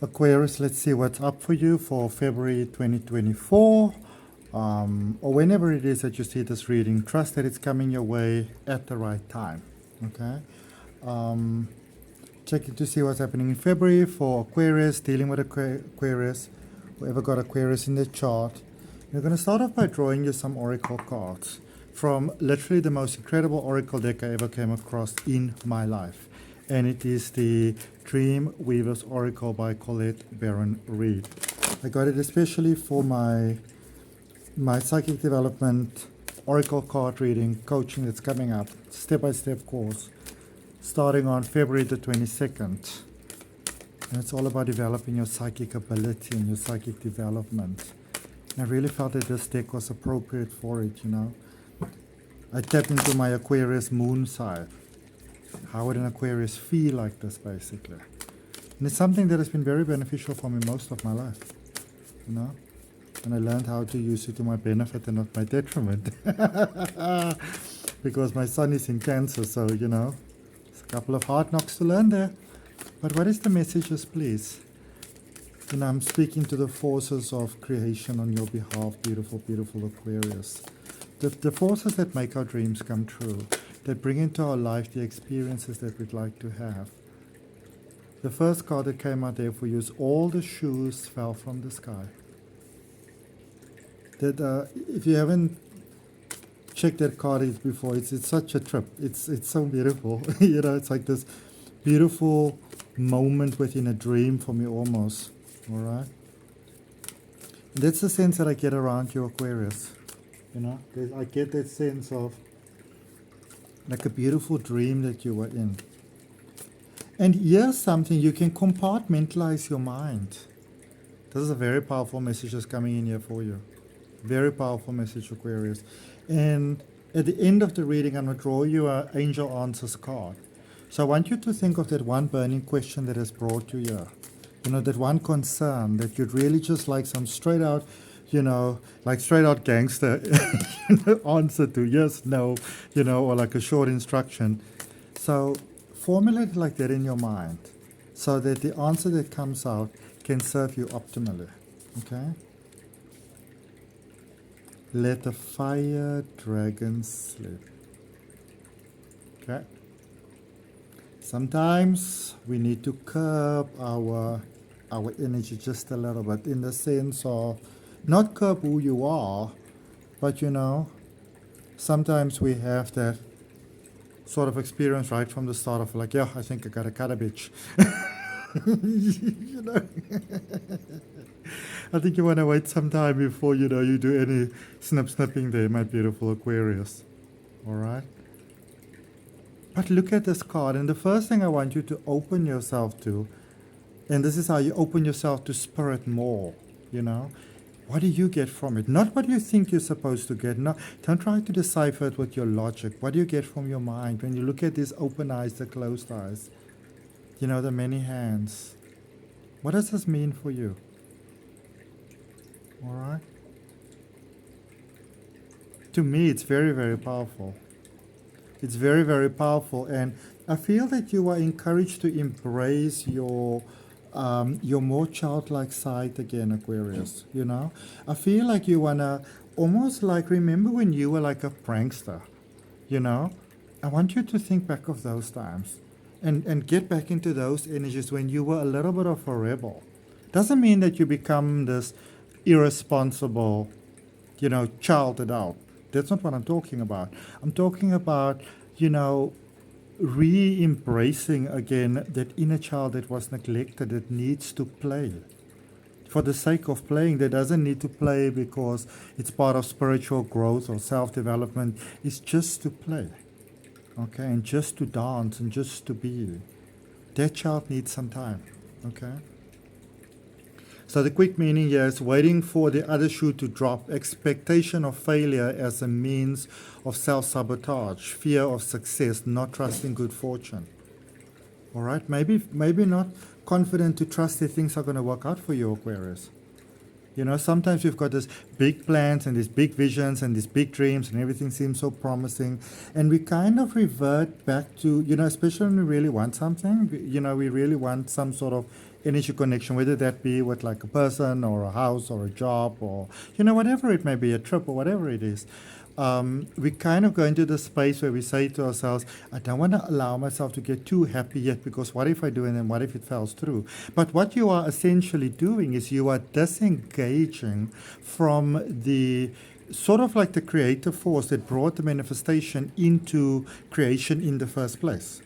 Aquarius, let's see what's up for you for February 2024, or whenever it is that you see this reading. Trust that it's coming your way at the right time, okay? Checking to see what's happening in February for Aquarius, dealing with Aquarius, whoever got Aquarius in their chart. We're going to start off by drawing you some oracle cards from literally the most incredible oracle deck I ever came across in my life. And it is the Dream Weaver's Oracle by Colette Baron Reed. I got it especially for my psychic development oracle card reading coaching that's coming up, step-by-step course, starting on February the 22nd. And it's all about developing your psychic ability and your psychic development. And I really felt that this deck was appropriate for it, you know. I tapped into my Aquarius moon side. How would an Aquarius feel like this, basically? And it's something that has been very beneficial for me most of my life, you know. And I learned how to use it to my benefit and not my detriment. Because my son is in Cancer, so, you know, it's a couple of hard knocks to learn there. But what is the messages, please? You know, I'm speaking to the forces of creation on your behalf, beautiful, beautiful Aquarius. The forces that make our dreams come true, that bring into our life the experiences that we'd like to have. The first card that came out there for you is all the shoes fell from the sky. That if you haven't checked that card before, it's such a trip. It's so beautiful. You know, it's like this beautiful moment within a dream for me almost. All right. And that's the sense that I get around you, Aquarius. You know, I get that sense of like a beautiful dream that you were in. And here's something, you can compartmentalize your mind. This is a very powerful message that's coming in here for you. Very powerful message, Aquarius. And at the end of the reading, I'm going to draw you an angel answers card. So I want you to think of that one burning question that has brought you here. You know, that one concern that you'd really just like some straight out, you know, like straight out gangster answer to yes, no, you know, or like a short instruction. So formulate it like that in your mind so that the answer that comes out can serve you optimally. Okay? Let the fire dragon sleep. Okay? Sometimes we need to curb our energy just a little bit in the sense of not curb who you are, but you know, sometimes we have that sort of experience right from the start of like, yeah, I think I gotta cut a bitch. You know, I think you want to wait some time before, you know, you do any snipping there, my beautiful Aquarius. All right. But look at this card, and the first thing I want you to open yourself to, and this is how you open yourself to spirit more, you know. What do you get from it? Not what you think you're supposed to get. No, don't try to decipher it with your logic. What do you get from your mind when you look at these open eyes, the closed eyes? You know, the many hands. What does this mean for you? All right? To me, it's very, very powerful. It's very, very powerful. And I feel that you are encouraged to embrace your more childlike side again, Aquarius, you know. I feel like you want to almost like remember when you were like a prankster, you know. I want you to think back of those times and get back into those energies when you were a little bit of a rebel. Doesn't mean that you become this irresponsible, you know, child adult. That's not what I'm talking about. I'm talking about, you know, re-embracing again that inner child that was neglected, that needs to play for the sake of playing, that doesn't need to play because it's part of spiritual growth or self-development. It's just to play, okay, and just to dance and just to be. That child needs some time, okay. So the quick meaning here is waiting for the other shoe to drop, expectation of failure as a means of self-sabotage, fear of success, not trusting good fortune. All right, maybe not confident to trust that things are going to work out for you, Aquarius. You know, sometimes we've got these big plans and these big visions and these big dreams and everything seems so promising. And we kind of revert back to, you know, especially when we really want something, you know, we really want some sort of energy connection, whether that be with like a person or a house or a job or, whatever it may be, a trip or whatever it is. We kind of go into the space where we say to ourselves, I don't want to allow myself to get too happy yet, because what if I do and then what if it falls through? But what you are essentially doing is you are disengaging from the sort of like the creative force that brought the manifestation into creation in the first place.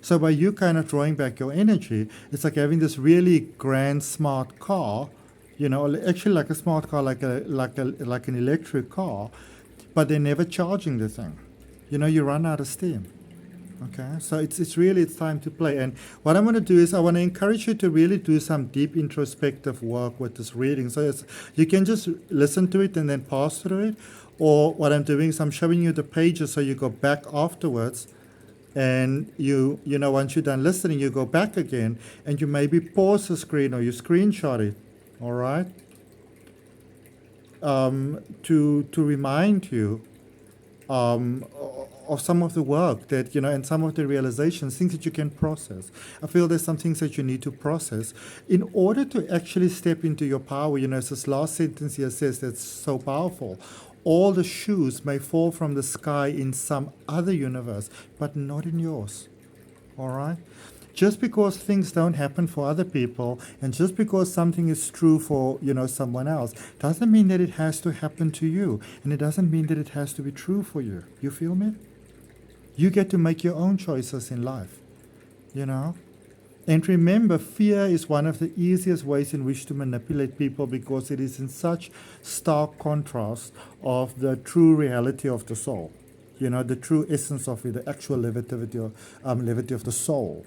So by you kind of drawing back your energy, it's like having this really grand smart car, actually like a smart car, like an electric car, but they're never charging the thing. You run out of steam. Okay, so it's time to play. And what I'm going to do is I want to encourage you to really do some deep introspective work with this reading. So you can just listen to it and then pass through it. Or what I'm doing is I'm showing you the pages so you go back afterwards. And once you're done listening, you go back again and you maybe pause the screen or you screenshot it. All right? To remind you of some of the work that, and some of the realizations, things that you can process. I feel there's some things that you need to process in order to actually step into your power. As this last sentence here says, that's so powerful. All the shoes may fall from the sky in some other universe, but not in yours. All right? Just because things don't happen for other people, and just because something is true for, someone else, doesn't mean that it has to happen to you. And it doesn't mean that it has to be true for you. You feel me? You get to make your own choices in life, And remember, fear is one of the easiest ways in which to manipulate people, because it is in such stark contrast of the true reality of the soul. The true essence of it, the actual levity of the soul.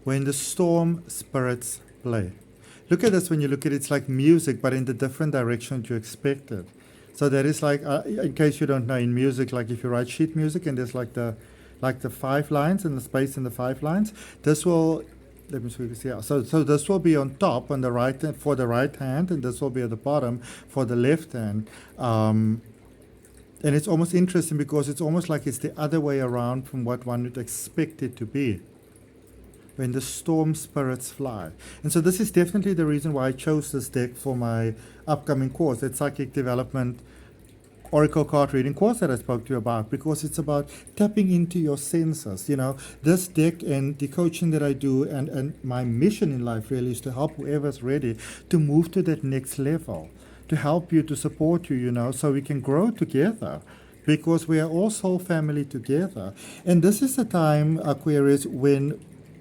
When the storm spirits play. Look at this. When you look at it, it's like music, but in the different direction you expected. So there is like, in case you don't know, in music, like if you write sheet music and there's like the 5 lines and the space in the 5 lines, this will, let me see here. So this will be on top on the right for the right hand, and this will be at the bottom for the left hand. And it's almost interesting because it's almost like it's the other way around from what one would expect it to be. When the storm spirits fly. And so this is definitely the reason why I chose this deck for my upcoming course, that Psychic Development Oracle card reading course that I spoke to you about, because it's about tapping into your senses. This deck and the coaching that I do and my mission in life really is to help whoever's ready to move to that next level, to help you, to support you, so we can grow together, because we are all soul family together. And this is the time, Aquarius, when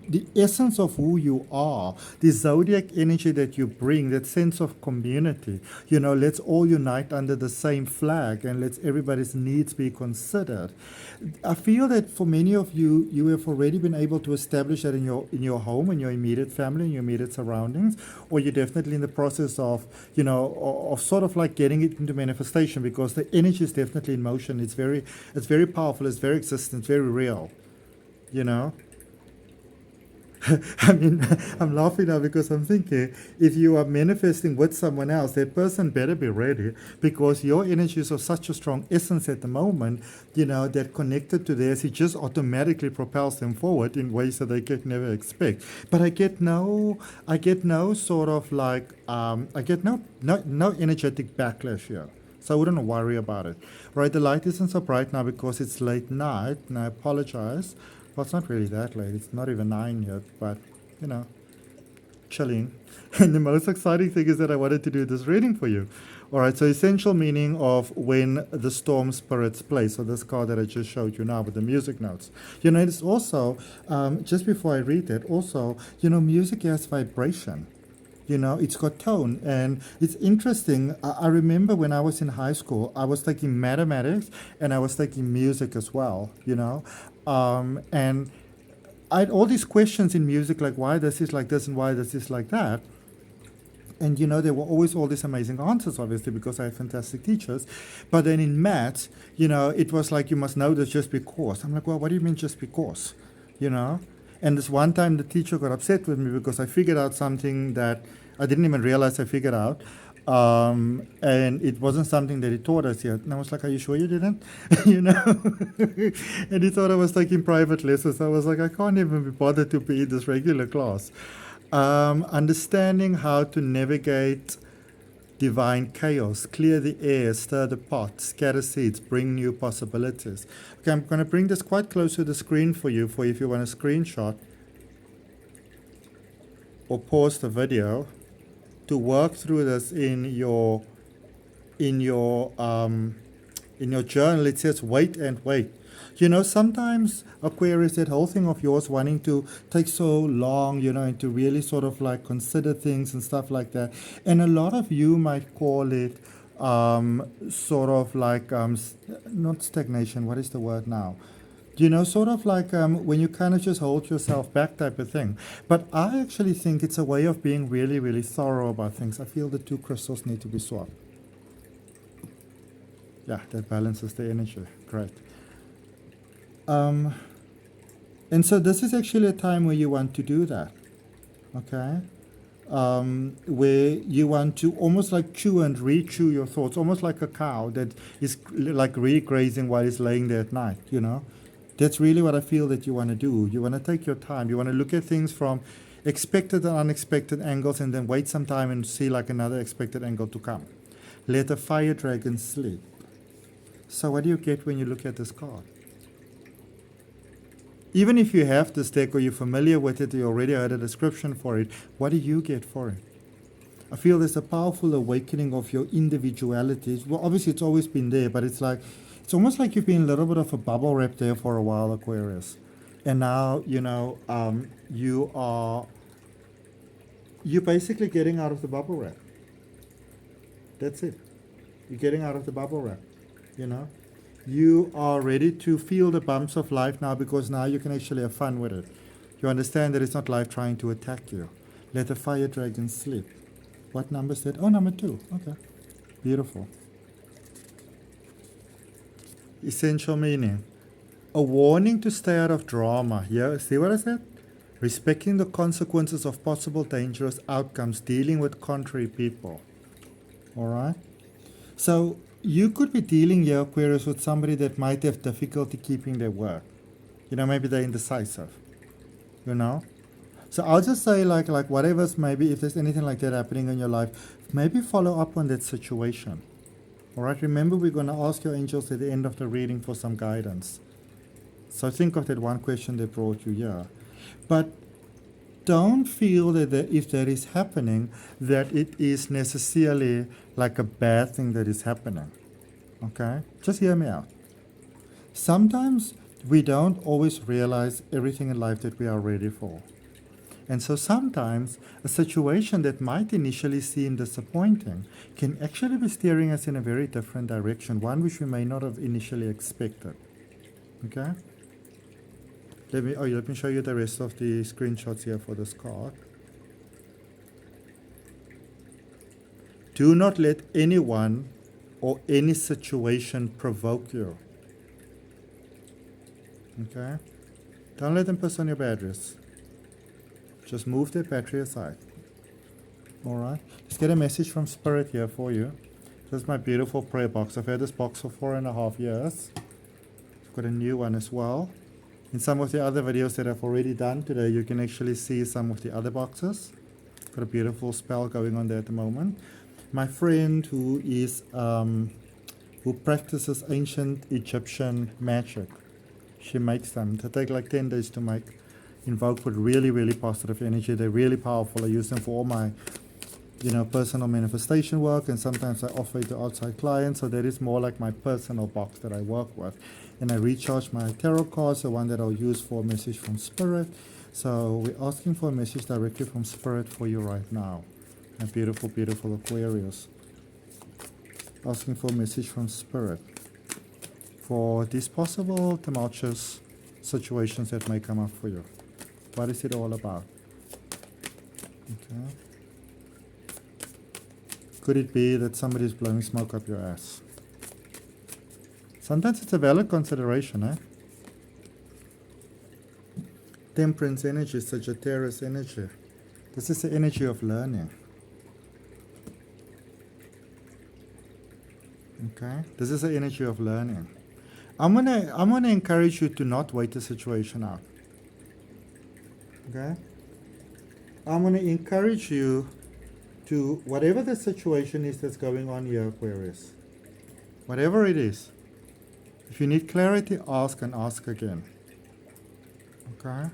the essence of who you are, the zodiac energy that you bring, that sense of community, let's all unite under the same flag and let's everybody's needs be considered. I feel that for many of you, you have already been able to establish that in your home, in your immediate family, in your immediate surroundings, or you're definitely in the process of, of sort of like getting it into manifestation, because the energy is definitely in motion. It's very powerful, it's very existent, very real, I mean, I'm laughing now because I'm thinking, if you are manifesting with someone else, that person better be ready, because your energy is of such a strong essence at the moment, that connected to theirs, it just automatically propels them forward in ways that they could never expect. But I get no sort of like, I get no energetic backlash here. So I wouldn't worry about it. Right, the light isn't so bright now because it's late night, and I apologize. Well, it's not really that late. It's not even 9 yet, but, chilling. And the most exciting thing is that I wanted to do this reading for you. All right, so essential meaning of when the storm spirits play. So this card that I just showed you now with the music notes. It's also, just before I read that, also, music has vibration. It's got tone. And it's interesting. I remember when I was in high school, I was taking mathematics and I was taking music as well, and I had all these questions in music, like why this is like this and why this is like that. And there were always all these amazing answers, obviously, because I had fantastic teachers. But then in maths, it was like, you must know this just because. I'm like, well, what do you mean just because? And this one time the teacher got upset with me because I figured out something that I didn't even realize I figured out. And it wasn't something that he taught us yet. And I was like, are you sure you didn't? You know? And he thought I was taking private lessons. I was like, I can't even be bothered to be in this regular class. Understanding how to navigate divine chaos, clear the air, stir the pot, scatter seeds, bring new possibilities. Okay, I'm going to bring this quite close to the screen for you, for if you want a screenshot or pause the video to work through this in your journal. It says wait and wait. You know, sometimes Aquarius, that whole thing of yours wanting to take so long, you know, and to really sort of like consider things and stuff like that. And a lot of you might call it sort of like not stagnation. What is the word now? You know, sort of like when you kind of just hold yourself back type of thing. But I actually think it's a way of being really, really thorough about things. I feel the two crystals need to be swapped. Yeah, that balances the energy. Great. And so this is actually a time where you want to do that. Okay? Where you want to almost like chew and re-chew your thoughts, almost like a cow that is like re-grazing while it's laying there at night, you know? That's really what I feel that you want to do. You want to take your time. You want to look at things from expected and unexpected angles and then wait some time and see like another expected angle to come. Let a fire dragon sleep. So what do you get when you look at this card? Even if you have this deck or you're familiar with it, you already heard a description for it, what do you get for it? I feel there's a powerful awakening of your individuality. Well, obviously it's always been there, but it's like, it's almost like you've been a little bit of a bubble wrap there for a while, Aquarius. And now, you know, you're basically getting out of the bubble wrap. That's it. You're getting out of the bubble wrap, you know. You are ready to feel the bumps of life now because now you can actually have fun with it. You understand that it's not life trying to attack you. Let the fire dragon sleep. What number is that? Oh, number 2. Okay. Beautiful. Essential meaning. A warning to stay out of drama. Yeah, see what I said? Respecting the consequences of possible dangerous outcomes, dealing with contrary people. All right? So you could be dealing here, Aquarius, with somebody that might have difficulty keeping their word. You know, maybe they're indecisive. You know? So I'll just say like whatever's maybe, if there's anything like that happening in your life, maybe follow up on that situation. All right? Remember, we're going to ask your angels at the end of the reading for some guidance. So think of that one question that brought you here. But don't feel that if that is happening, that it is necessarily like a bad thing that is happening. Okay? Just hear me out. Sometimes we don't always realize everything in life that we are ready for. And so sometimes a situation that might initially seem disappointing can actually be steering us in a very different direction, one which we may not have initially expected. Okay? Let me show you the rest of the screenshots here for this card. Do not let anyone or any situation provoke you. Okay? Don't let them piss on your batteries. Just move their battery aside. Alright? Let's get a message from Spirit here for you. This is my beautiful prayer box. I've had this box for 4.5 years. I've got a new one as well. In some of the other videos that I've already done today, you can actually see some of the other boxes. Got a beautiful spell going on there at the moment. My friend who practices ancient Egyptian magic, she makes them. They take like 10 days to make. Invoke with really, really positive energy. They're really powerful. I use them for all my, personal manifestation work, and sometimes I offer it to outside clients. So that is more like my personal box that I work with. And I recharge my tarot cards, the one that I'll use for a message from Spirit. So we're asking for a message directly from Spirit for you right now. A beautiful, beautiful Aquarius. Asking for a message from Spirit for these possible tumultuous situations that may come up for you. What is it all about? Okay. Could it be that somebody's blowing smoke up your ass? Sometimes it's a valid consideration, eh? Temperance energy, Sagittarius energy. This is the energy of learning. Okay? This is the energy of learning. I'm gonna encourage you to not wait the situation out. Okay? I'm gonna encourage you to, whatever the situation is that's going on here, Aquarius, whatever it is, if you need clarity, ask and ask again. Okay?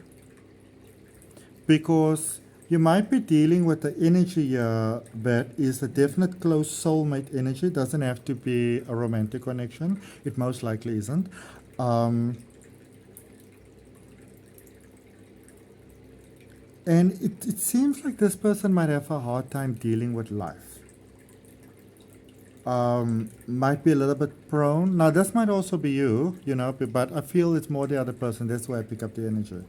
Because you might be dealing with the energy here that is a definite close soulmate energy. It doesn't have to be a romantic connection. It most likely isn't. And it seems like this person might have a hard time dealing with life. Might be a little bit prone. Now, this might also be you, you know, but I feel it's more the other person. That's why I pick up the energy.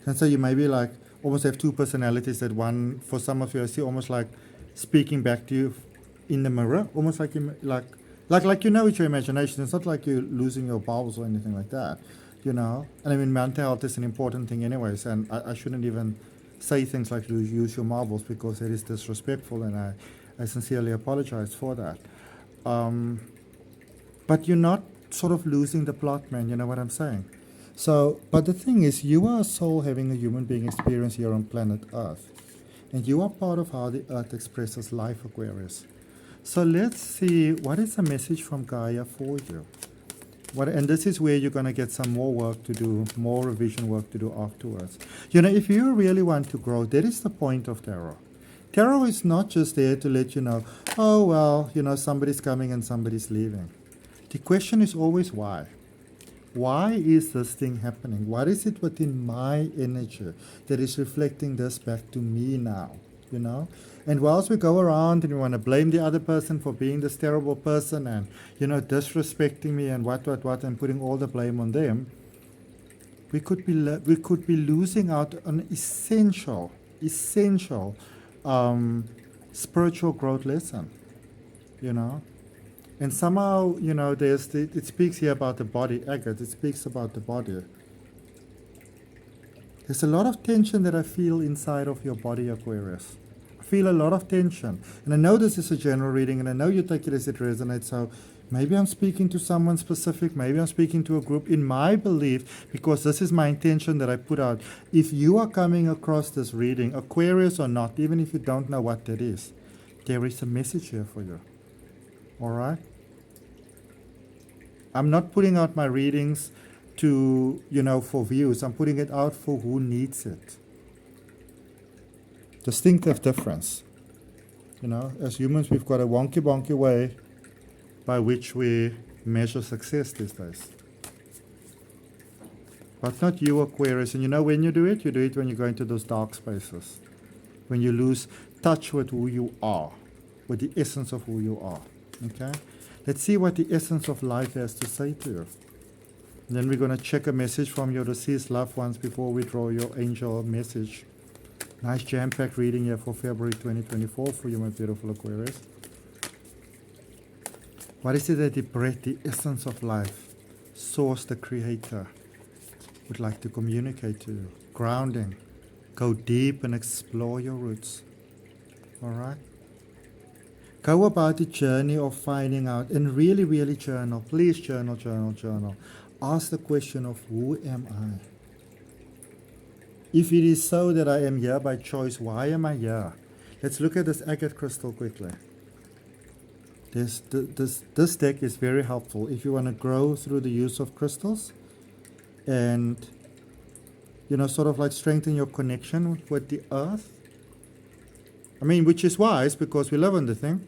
And so you may be like, almost have two personalities. That one, for some of you, I see almost like speaking back to you in the mirror. Almost like you with your imagination. It's not like you're losing your bowels or anything like that, you know. And I mean, mental health is an important thing anyways. And I shouldn't even say things like use your marbles, because it is disrespectful, and I sincerely apologize for that. But you're not sort of losing the plot, man, you know what I'm saying? So, but the thing is, you are a soul having a human being experience here on planet Earth. And you are part of how the Earth expresses life, Aquarius. So let's see, what is the message from Gaia for you? And this is where you're going to get some more work to do, more revision work to do afterwards. You know, if you really want to grow, that is the point of tarot. Tarot is not just there to let you know, oh, well, you know, somebody's coming and somebody's leaving. The question is always why. Why is this thing happening? What is it within my energy that is reflecting this back to me now? You know? And whilst we go around and we want to blame the other person for being this terrible person and, you know, disrespecting me and what, and putting all the blame on them, we could be losing out on essential spiritual growth lesson, you know? And somehow, you know, it speaks here about the body, agate, it speaks about the body. There's a lot of tension that I feel inside of your body, Aquarius. I feel a lot of tension. And I know this is a general reading, and I know you take it as it resonates, so maybe I'm speaking to someone specific, maybe I'm speaking to a group. In my belief, because this is my intention that I put out, if you are coming across this reading, Aquarius or not, even if you don't know what that is, there is a message here for you. All right? I'm not putting out my readings to, you know, for views. I'm putting it out for who needs it. Distinctive difference. You know, as humans, we've got a wonky way by which we measure success these days. But not you, Aquarius. And you know when you do it when you go into those dark spaces. When you lose touch with who you are, with the essence of who you are. Okay? Let's see what the essence of life has to say to you. And then we're going to check a message from your deceased loved ones before we draw your angel message. Nice jam-packed reading here for February 2024 for you, my beautiful Aquarius. What is it that the breath, the essence of life, Source, the Creator, would like to communicate to you? Grounding. Go deep and explore your roots. All right? Go about the journey of finding out, and really journal. Please journal. Ask the question of who am I? If it is so that I am here by choice, why am I here? Let's look at this agate crystal quickly. This deck is very helpful if you want to grow through the use of crystals and, you know, sort of like strengthen your connection with the earth. I mean, which is wise because we live on the thing.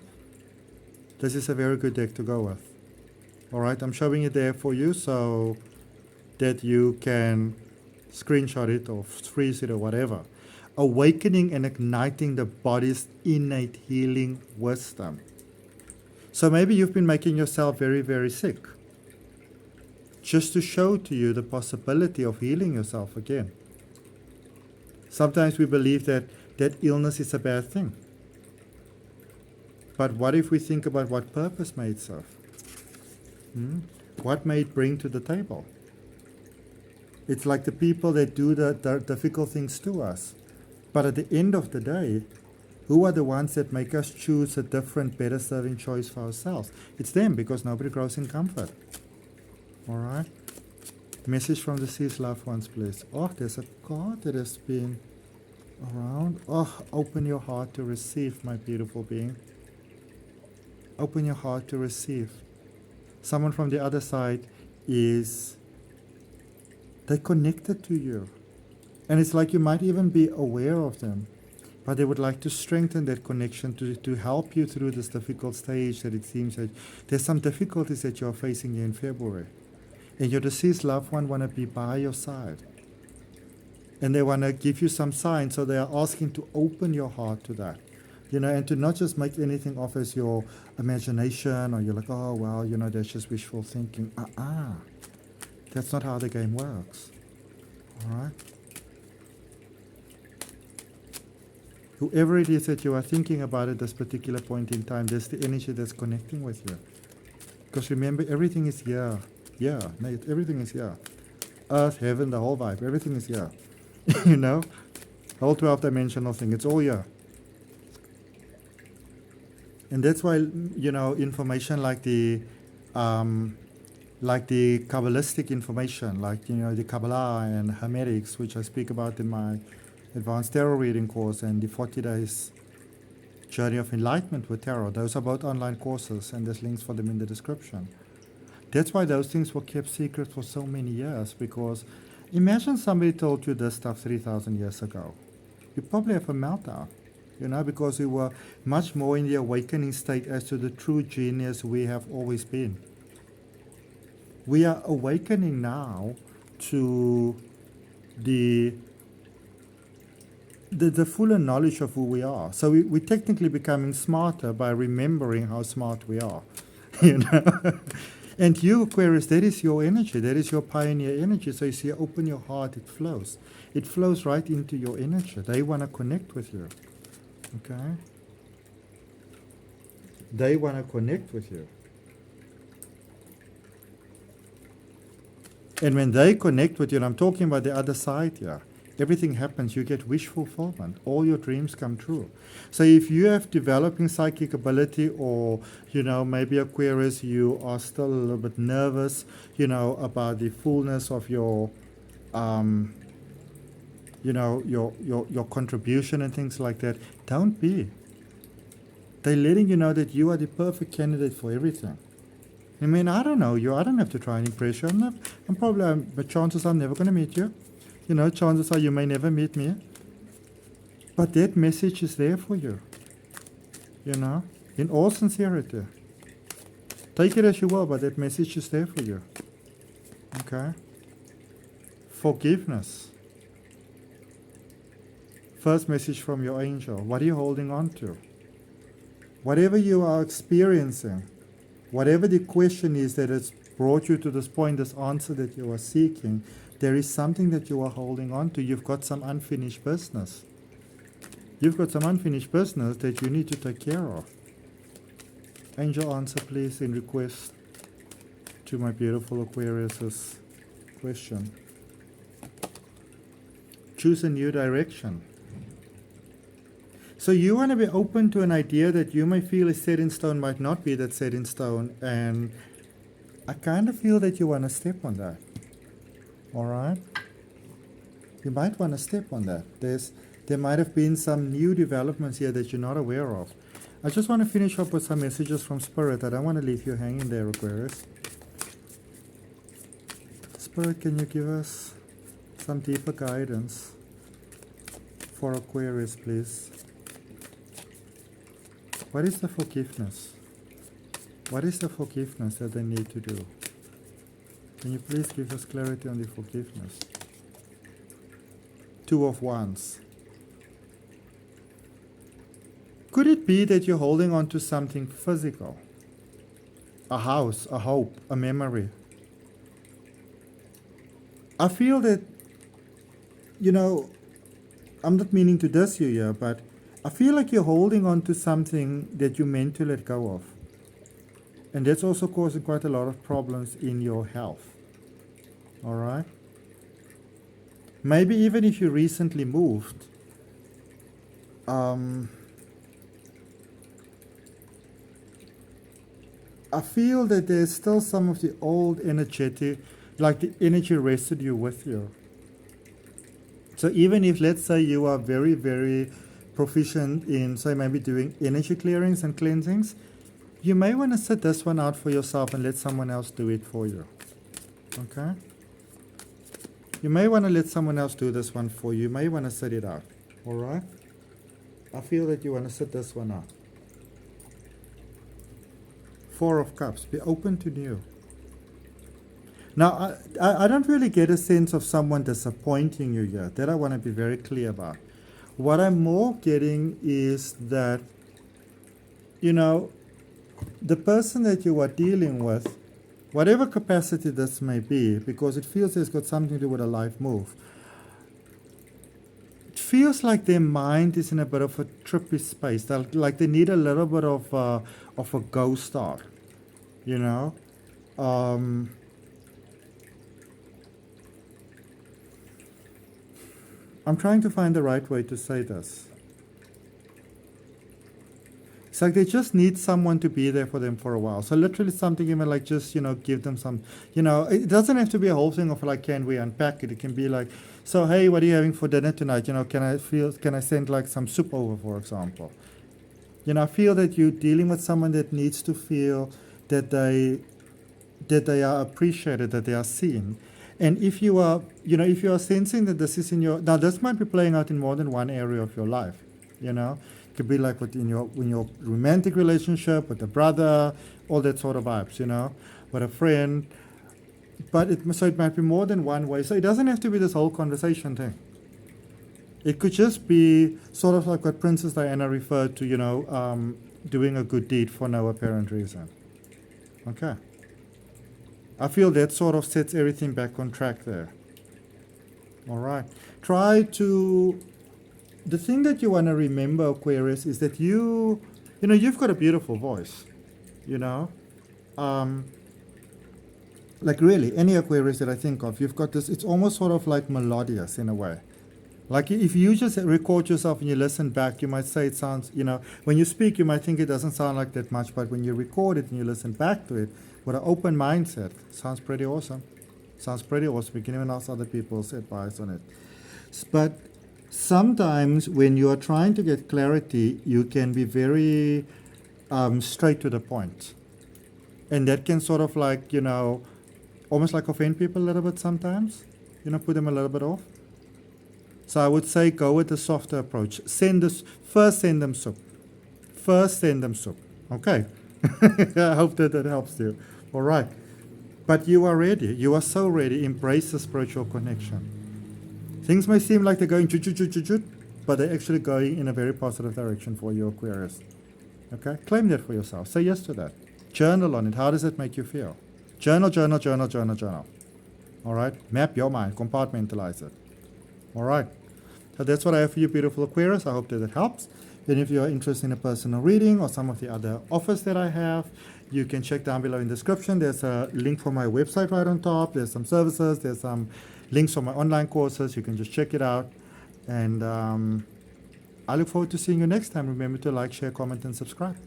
This is a very good deck to go with. All right, I'm showing it there for you so that you can screenshot it or freeze it or whatever. Awakening and igniting the body's innate healing wisdom. So maybe you've been making yourself very sick, just to show to you the possibility of healing yourself again. Sometimes we believe that illness is a bad thing. But what if we think about what purpose may it serve? What may it bring to the table? It's like the people that do the difficult things to us. But at the end of the day, Who are the ones that make us choose a different, better serving choice for ourselves? It's them, because nobody grows in comfort. All right? Message from the deceased loved ones, please. Oh, there's a card that has been around. Oh, open your heart to receive, my beautiful being. Open your heart to receive. Someone from the other side is, they're connected to you. And it's like you might even be aware of them. But they would like to strengthen that connection to help you through this difficult stage that it seems that there's some difficulties that you're facing here in February. And your deceased loved one want to be by your side. And they want to give you some signs, so they are asking to open your heart to that. And to not just make anything off as your imagination, or you're like, oh, well, that's just wishful thinking. That's not how the game works. All right? Whoever it is that you are thinking about at this particular point in time, that's the energy that's connecting with you. Because remember, everything is here. Yeah, everything is here. Earth, heaven, the whole vibe, everything is here. Whole 12-dimensional thing, it's all here. And that's why, information like the Kabbalistic information, like, the Kabbalah and Hermetics, which I speak about in my Advanced Tarot Reading course, and the 40 Days Journey of Enlightenment with Tarot. Those are both online courses, and there's links for them in the description. That's why those things were kept secret for so many years, because imagine somebody told you this stuff 3,000 years ago. You probably have a meltdown, because we were much more in the awakening state as to the true genius we have always been. We are awakening now to the fuller knowledge of who we are. So we're technically becoming smarter by remembering how smart we are. And you, Aquarius, that is your energy. That is your pioneer energy. So you see, open your heart, it flows. It flows right into your energy. They want to connect with you. Okay? They want to connect with you. And when they connect with you, and I'm talking about the other side here, everything happens. You get wish fulfillment. All your dreams come true. So if you have developing psychic ability, or, maybe Aquarius, you are still a little bit nervous, about the fullness of your, your contribution and things like that, don't be. They're letting you know that you are the perfect candidate for everything. I mean, I don't know you. I don't have to try and impress you. But chances are I'm never going to meet you. Chances are you may never meet me. But that message is there for you. In all sincerity. Take it as you will, but that message is there for you. Okay? Forgiveness. First message from your angel. What are you holding on to? Whatever you are experiencing, whatever the question is that has brought you to this point, this answer that you are seeking, there is something that you are holding on to. You've got some unfinished business. You've got some unfinished business that you need to take care of. Angel, answer please in request to my beautiful Aquarius's question. Choose a new direction. So you want to be open to an idea that you may feel is set in stone, might not be that set in stone, and I kind of feel that you want to step on that. All right? You might want to step on that. There might have been some new developments here that you're not aware of. I just want to finish up with some messages from Spirit. I don't want to leave you hanging there, Aquarius. Spirit, can you give us some deeper guidance for Aquarius, please? What is the forgiveness? What is the forgiveness that they need to do? Can you please give us clarity on the forgiveness? Two of Wands. Could it be that you're holding on to something physical? A house, a hope, a memory. I feel that, I'm not meaning to diss you here, but I feel like you're holding on to something that you meant to let go of. And that's also causing quite a lot of problems in your health. All right? Maybe even if you recently moved, I feel that there's still some of the old energetic, like the energy residue with you. So even if, let's say, you are very, very proficient in, say, maybe doing energy clearings and cleansings, you may want to sit this one out for yourself and let someone else do it for you. Okay? You may want to let someone else do this one for you. You may want to sit it out. All right? I feel that you want to sit this one out. Four of Cups. Be open to new. Now, I don't really get a sense of someone disappointing you yet. That I want to be very clear about. What I'm more getting is that, you know, the person that you are dealing with, whatever capacity this may be, because it feels it's got something to do with a life move, it feels like their mind is in a bit of a trippy space. They're, like they need a little bit of a go start, you know. I'm trying to find the right way to say this. It's like they just need someone to be there for them for a while. So literally something even like just, you know, give them some, you know, it doesn't have to be a whole thing of like, can we unpack it? It can be like, so hey, what are you having for dinner tonight? You know, can I send like some soup over, for example? You know, I feel that you're dealing with someone that needs to feel that they are appreciated, that they are seen. And if you are, you know, if you are sensing that this is in your, now this might be playing out in more than one area of your life, you know. It could be like in your romantic relationship, with a brother, all that sort of vibes, you know, with a friend. But so it might be more than one way. So it doesn't have to be this whole conversation thing. It could just be sort of like what Princess Diana referred to, you know, doing a good deed for no apparent reason. Okay. I feel that sort of sets everything back on track there. All right. Try to... The thing that you want to remember, Aquarius, is that you know, you've got a beautiful voice, you know. Like really, any Aquarius that I think of, you've got this, it's almost sort of like melodious in a way. Like if you just record yourself and you listen back, you might say it sounds, you know, when you speak, you might think it doesn't sound like that much, but when you record it and you listen back to it, with an open mindset, sounds pretty awesome. Sounds pretty awesome. You can even ask other people's advice on it. But sometimes when you are trying to get clarity, you can be very straight to the point. And that can sort of like, you know, almost like offend people a little bit sometimes. You know, put them a little bit off. So I would say go with the softer approach. First send them soup. First send them soup. Okay. I hope that helps you. All right. But you are ready. You are so ready. Embrace the spiritual connection. Things may seem like they're going chut, but they're actually going in a very positive direction for you, Aquarius. Okay? Claim that for yourself. Say yes to that. Journal on it. How does it make you feel? Journal. All right? Map your mind. Compartmentalize it. All right. So that's what I have for you, beautiful Aquarius. I hope that it helps. And if you are interested in a personal reading or some of the other offers that I have, you can check down below in the description. There's a link for my website right on top. There's some services. There's some links for my online courses. You can just check it out. And I look forward to seeing you next time. Remember to like, share, comment, and subscribe.